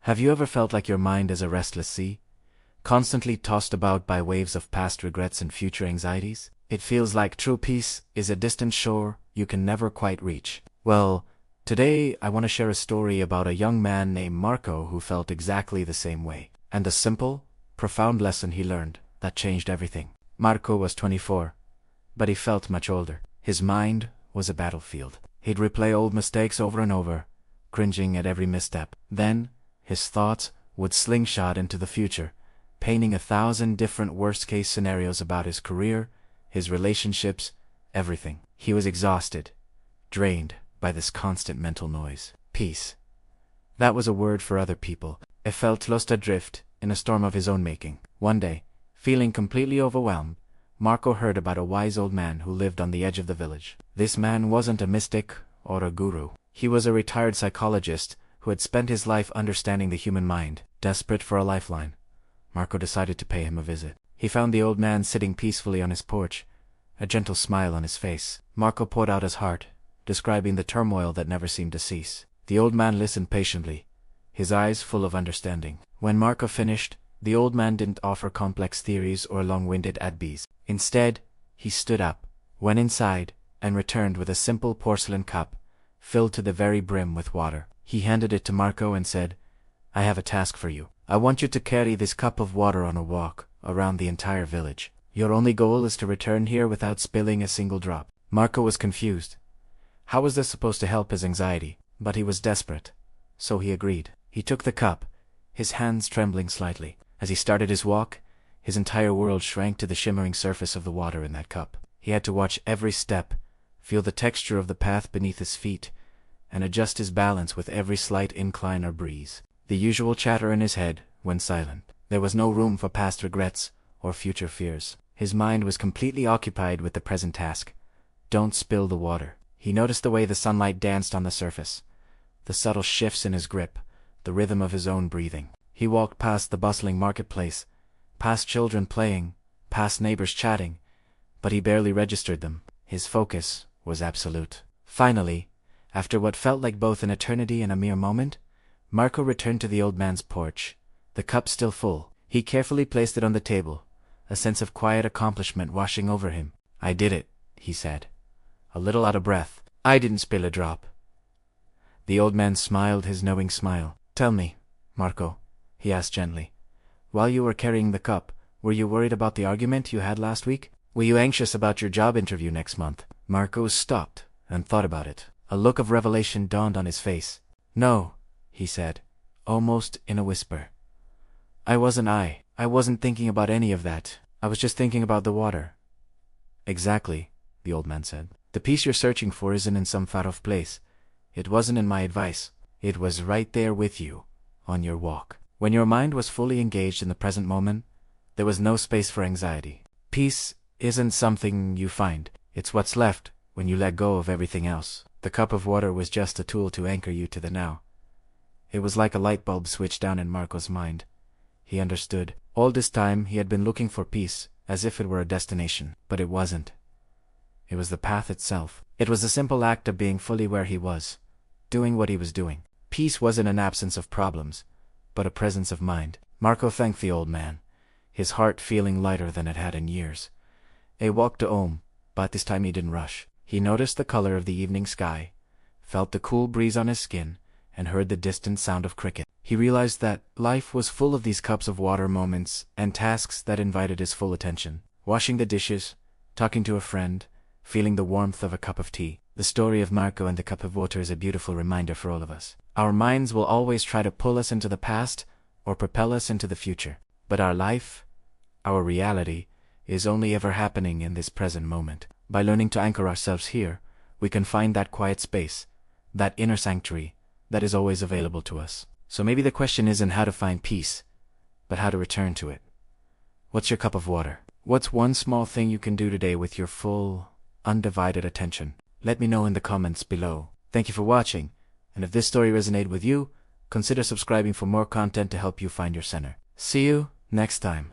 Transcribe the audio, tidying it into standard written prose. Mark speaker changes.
Speaker 1: Have you ever felt like your mind is a restless sea, constantly tossed about by waves of past regrets and future anxieties? It feels like true peace is a distant shore you can never quite reach. Well, today I want to share a story about a young man named Marco who felt exactly the same way, and a simple, profound lesson he learned that changed everything. Marco was 24, but he felt much older. His mind was a battlefield. He'd replay old mistakes over and over, cringing at every misstep. Then, his thoughts would slingshot into the future, painting 1,000 different worst-case scenarios about his career, his relationships, everything. He was exhausted, drained by this constant mental noise. Peace. That was a word for other people. It felt lost adrift in a storm of his own making. One day, feeling completely overwhelmed, Marco heard about a wise old man who lived on the edge of the village. This man wasn't a mystic or a guru. He was a retired psychologist who had spent his life understanding the human mind. Desperate for a lifeline, Marco decided to pay him a visit. He found the old man sitting peacefully on his porch, a gentle smile on his face. Marco poured out his heart, describing the turmoil that never seemed to cease. The old man listened patiently, his eyes full of understanding. When Marco finished, the old man didn't offer complex theories or long-winded advice. Instead, he stood up, went inside, and returned with a simple porcelain cup, filled to the very brim with water. He handed it to Marco and said, "I have a task for you. I want you to carry this cup of water on a walk around the entire village. Your only goal is to return here without spilling a single drop." Marco was confused. How was this supposed to help his anxiety? But he was desperate, so he agreed. He took the cup, his hands trembling slightly. As he started his walk, his entire world shrank to the shimmering surface of the water in that cup. He had to watch every step, feel the texture of the path beneath his feet, and adjust his balance with every slight incline or breeze. The usual chatter in his head went silent. There was no room for past regrets or future fears. His mind was completely occupied with the present task. Don't spill the water. He noticed the way the sunlight danced on the surface, the subtle shifts in his grip, the rhythm of his own breathing. He walked past the bustling marketplace, past children playing, past neighbors chatting, but he barely registered them. His focus was absolute. Finally, after what felt like both an eternity and a mere moment, Marco returned to the old man's porch, the cup still full. He carefully placed it on the table, a sense of quiet accomplishment washing over him. "I did it," he said, a little out of breath. "I didn't spill a drop." The old man smiled his knowing smile. "Tell me, Marco," he asked gently, "while you were carrying the cup, were you worried about the argument you had last week? Were you anxious about your job interview next month?" Marco stopped and thought about it. A look of revelation dawned on his face. "No," he said, almost in a whisper. I wasn't thinking about any of that. I was just thinking about the water." "Exactly," the old man said. "The peace you're searching for isn't in some far-off place. It wasn't in my advice. It was right there with you, on your walk." When your mind was fully engaged in the present moment, there was no space for anxiety. Peace isn't something you find. It's what's left when you let go of everything else. The cup of water was just a tool to anchor you to the now. It was like a light bulb switched down in Marco's mind. He understood. All this time he had been looking for peace, as if it were a destination. But it wasn't. It was the path itself. It was the simple act of being fully where he was, doing what he was doing. Peace wasn't an absence of problems, but a presence of mind. Marco thanked the old man, his heart feeling lighter than it had in years. He walked home, but this time he didn't rush. He noticed the color of the evening sky, felt the cool breeze on his skin, and heard the distant sound of cricket. He realized that life was full of these cups of water moments and tasks that invited his full attention. Washing the dishes, talking to a friend, feeling the warmth of a cup of tea. The story of Marco and the cup of water is a beautiful reminder for all of us. Our minds will always try to pull us into the past or propel us into the future. But our life, our reality, is only ever happening in this present moment. By learning to anchor ourselves here, we can find that quiet space, that inner sanctuary that is always available to us. So maybe the question isn't how to find peace, but how to return to it. What's your cup of water? What's one small thing you can do today with your full, undivided attention? Let me know in the comments below. Thank you for watching, and if this story resonated with you, consider subscribing for more content to help you find your center. See you next time.